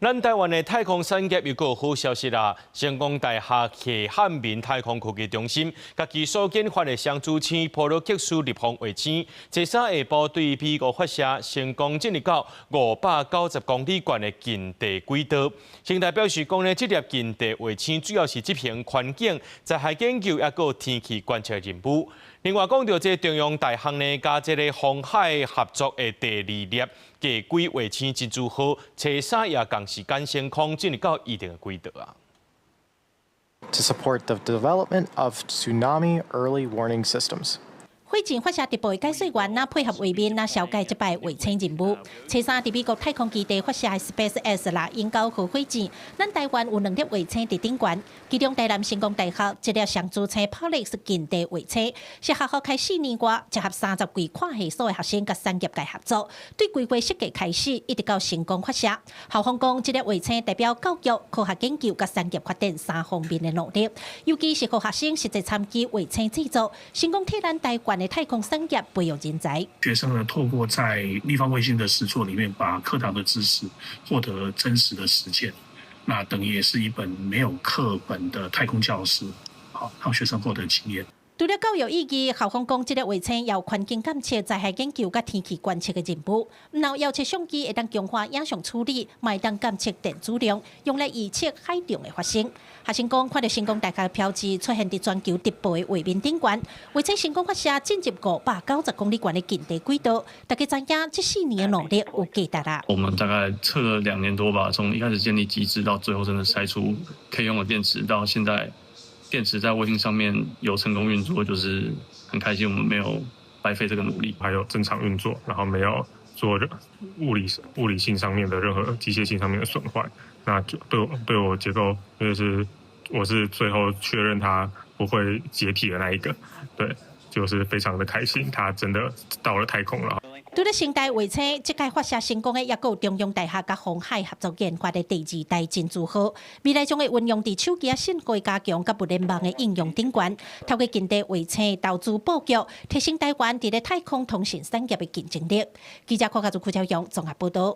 咱台湾的太空产业又有好消息啦！成功大厦暨汉民太空科技中心，甲其所研发的双子星普罗克斯立方卫星，昨三下晡对美国发射，成功进入到590公里远的近地轨道。现代表示讲呢，这粒近地卫星主要是执行环境、灾害研究，也有天气观测任务。另外，讲到这中央大学呢，加这个红海合作的第二粒地轨卫星真珠号，初三也同时间升空进入到一定的轨道啊。To support the development of tsunami early warning systems. 火箭发射直播的解说员，那配合画面，那小解这摆卫星任务。初三，伫美国太空基地发射的 SpaceX 啦，9号火箭，咱台湾有2粒卫星伫顶悬，其中台南成功大学这粒双子星 Pollux 近地卫星，是学校开4年外，结合30几跨系所的学生甲产业界合作，对规划设计开始，一直到成功发射。校方讲，这粒卫星代表教育、科学研究甲产业发展3方面的努力，尤其是和学生实际参与卫星制作，成功替咱台湾太空产业培养人才。学生呢，透过在立方卫星的实作里面，把课堂的知识获得真实的实践，那等于也是一本没有课本的太空教室，好让学生获得经验。除了教育意义，校方讲，这粒卫星也有环境监测、灾害研究、甲天气观测的任务。然后遥测相机会当强化影像处理，嘛会当监测电子量，用来预测海中的发生。学生讲，看到成功大厦的标志出现伫全球直播的画面顶悬，卫星成功发射进入590公里远的近地轨道。大家知影，这4年的努力有价值啦。我们大概测了2年多吧，从一开始建立机制，到最后真的筛出可以用的电池，到现在。电池在卫星上面有成功运作，就是很开心，我们没有白费这个努力，还有正常运作，然后没有做物理性上面的任何机械性上面的损坏，那就对我结构，就是我是最后确认它不会解体的那一个，对，就是非常的开心，它真的到了太空了。除了新代卫星，这届发射成功的也有中央大学甲红海合作研发的第2代珍珠号，未来将会运用伫手机信号加强甲物联网的应用顶悬，透过近地卫星投资布局，提升台湾伫咧太空通讯产业的竞争力。记者柯家族邱朝阳综合报道。